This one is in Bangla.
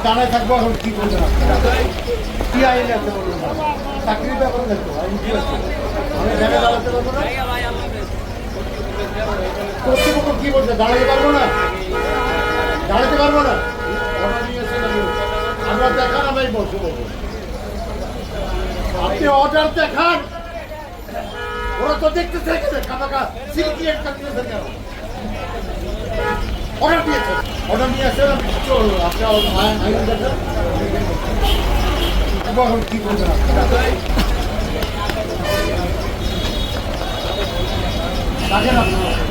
দাঁড়ায় থাকবো এখন কি করবেন কি আইন আছে বলুন না চাকরির ব্যাপারে দেখো আইন কি আছে আমি জায়গায় দাঁড়াতে পারবো না কর্তৃপক্ষ কি বলছে দাঁড়াতে পারবো না দাঁড়াতে পারবো না অর্ডার নিয়েছেন আমরা দেখান আমি বলছি বলবো আপনি অর্ডার দেখান ওরা তো দেখতেছে কামাকা সিলকি একটা দিয়েছে কেন অর্ডার দিয়েছেন অর্ডার নিয়ে আসেন আপনি আইন দেখেন এখন কি করবেন দেখেন আপনার